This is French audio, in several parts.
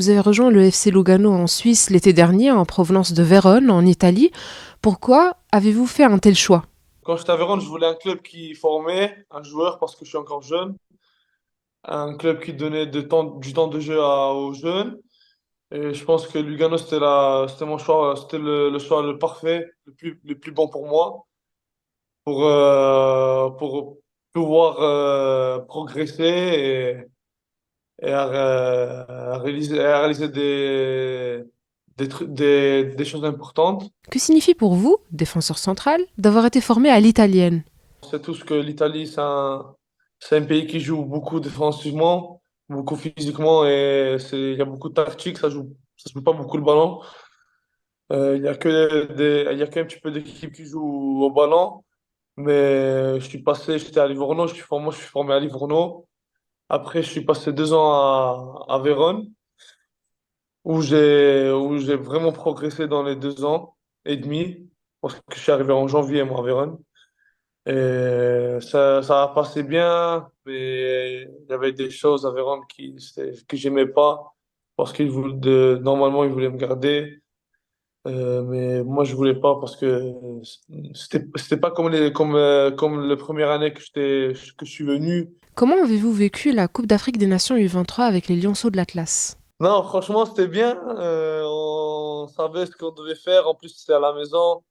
Vous avez rejoint le FC Lugano en Suisse l'été dernier en provenance de Vérone, en Italie. Pourquoi avez-vous fait un tel choix? Quand j'étais à Vérone, je voulais un club qui formait un joueur parce que je suis encore jeune, un club qui donnait du temps de jeu aux jeunes. Et je pense que Lugano, c'était mon choix, c'était le choix le parfait, le plus bon pour moi, pour pouvoir progresser à réaliser des choses importantes. Que signifie pour vous, défenseur central, d'avoir été formé à l'italienne? C'est tout ce que l'Italie, c'est un pays qui joue beaucoup défensivement, beaucoup physiquement et il y a beaucoup de tactique, ça se joue pas beaucoup le ballon. Il y a que un petit peu d'équipes qui jouent au ballon, mais j'étais à Livorno, moi je suis formé à Livorno. Après, je suis passé 2 ans à Vérone, où j'ai vraiment progressé dans les 2 ans et demi, parce que je suis arrivé en janvier, moi, à Vérone. Et ça a passé bien, mais il y avait des choses à Vérone que j'aimais pas parce normalement ils voulaient me garder, mais moi je voulais pas parce que c'était pas comme la première année que je suis venu. Comment avez-vous vécu la Coupe d'Afrique des Nations U23 avec les Lionceaux de l'Atlas? Non, franchement c'était bien. On savait ce qu'on devait faire. En plus c'était à la maison.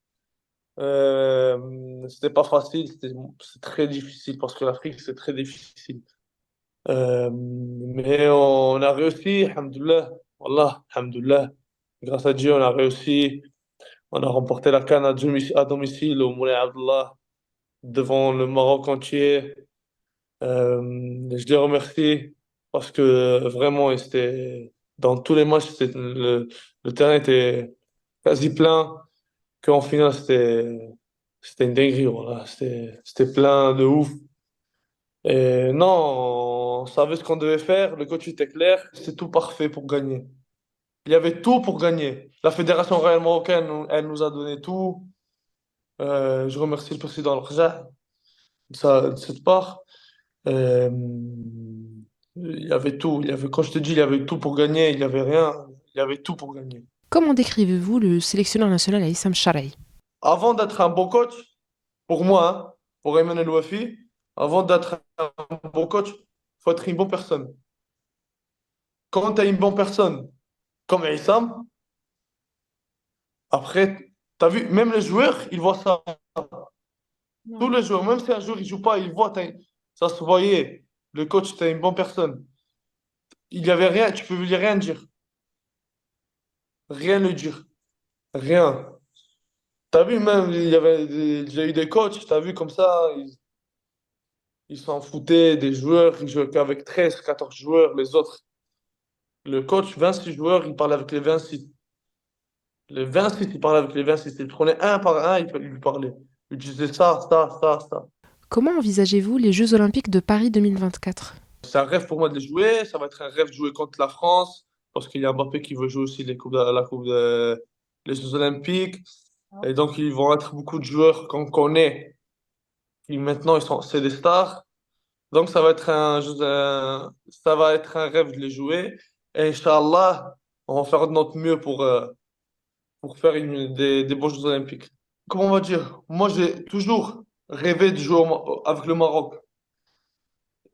C'était pas facile. C'est très difficile parce que l'Afrique c'est très difficile. Mais on a réussi, alhamdoulilah. Wallah, alhamdoulilah. Grâce à Dieu, on a réussi. On a remporté la CAN à domicile au Moulay Abdallah devant le Maroc entier. Je les remercie parce que vraiment, dans tous les matchs, le terrain était quasi plein. Qu'en finale, c'était une dinguerie. Voilà. C'était plein de ouf. Et non, on savait ce qu'on devait faire, le coach était clair, c'est tout parfait pour gagner. Il y avait tout pour gagner. La Fédération royale marocaine, elle nous a donné tout. Je remercie le président Al-Khaja de cette part. Euh, il y avait tout. Quand je te dis, il y avait tout pour gagner, il n'y avait rien. Il y avait tout pour gagner. Comment décrivez-vous le sélectionneur national Aïssam Charaï? Avant d'être un bon coach, pour moi, hein, pour Ayman El Wafi, avant d'être un bon coach, il faut être une bonne personne. Quand tu es une bonne personne, comme Aïssam, après, tu as vu, même les joueurs, ils voient ça. Tous les joueurs, même si un jour il joue pas, ils voient, ça se voyait. Le coach, c'était une bonne personne. Il y avait rien, tu peux lui rien dire. Rien lui dire. Rien. T'as vu, même, j'ai eu des coachs, t'as vu comme ça, ils s'en foutaient des joueurs, ils jouaient qu'avec 13 14 joueurs, les autres. Le coach, 26 joueurs, il parlait avec les 26. Les 26, il parlait avec les 26. Il prenait un par un, il lui parlait. Il disait ça. Comment envisagez-vous les Jeux Olympiques de Paris 2024? C'est un rêve pour moi de les jouer. Ça va être un rêve de jouer contre la France parce qu'il y a Mbappé qui veut jouer aussi les Jeux Olympiques. Et donc, ils vont être beaucoup de joueurs qu'on connaît qui maintenant c'est des stars. Donc, ça va être un rêve de les jouer. Et Inch'Allah, on va faire de notre mieux pour faire des bons Jeux Olympiques. Comment on va dire? Moi, j'ai toujours rêvé de jouer avec le Maroc.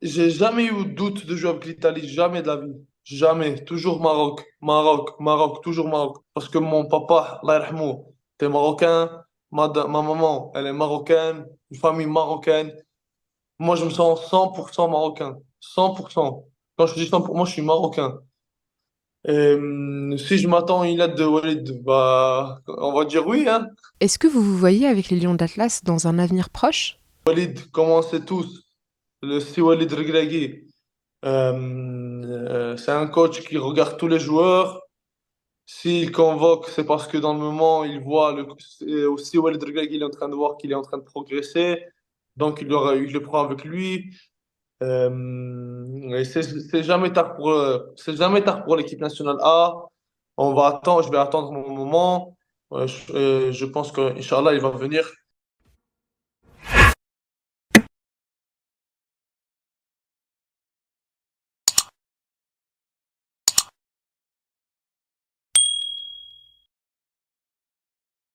J'ai jamais eu de doute de jouer avec l'Italie, jamais de la vie. Jamais. Toujours Maroc, toujours Maroc. Parce que mon papa, Allah yarhamou, était marocain. Ma maman, elle est marocaine. Une famille marocaine. Moi, je me sens 100% marocain. 100%. Quand je dis 100%, moi, je suis marocain. Et si je m'attends à une lettre de Walid, bah, on va dire oui, hein. Est-ce que vous vous voyez avec les Lions d'Atlas dans un avenir proche? Walid, comme on sait tous, le si Walid Regragui. C'est un coach qui regarde tous les joueurs. S'il convoque, c'est parce que dans le moment, c'est aussi Walid Regragui, il est en train de voir qu'il est en train de progresser. Donc, il le prend avec lui. Et c'est jamais tard pour l'équipe nationale A. Je vais attendre mon moment. Je pense que, Inch'Allah, il va venir.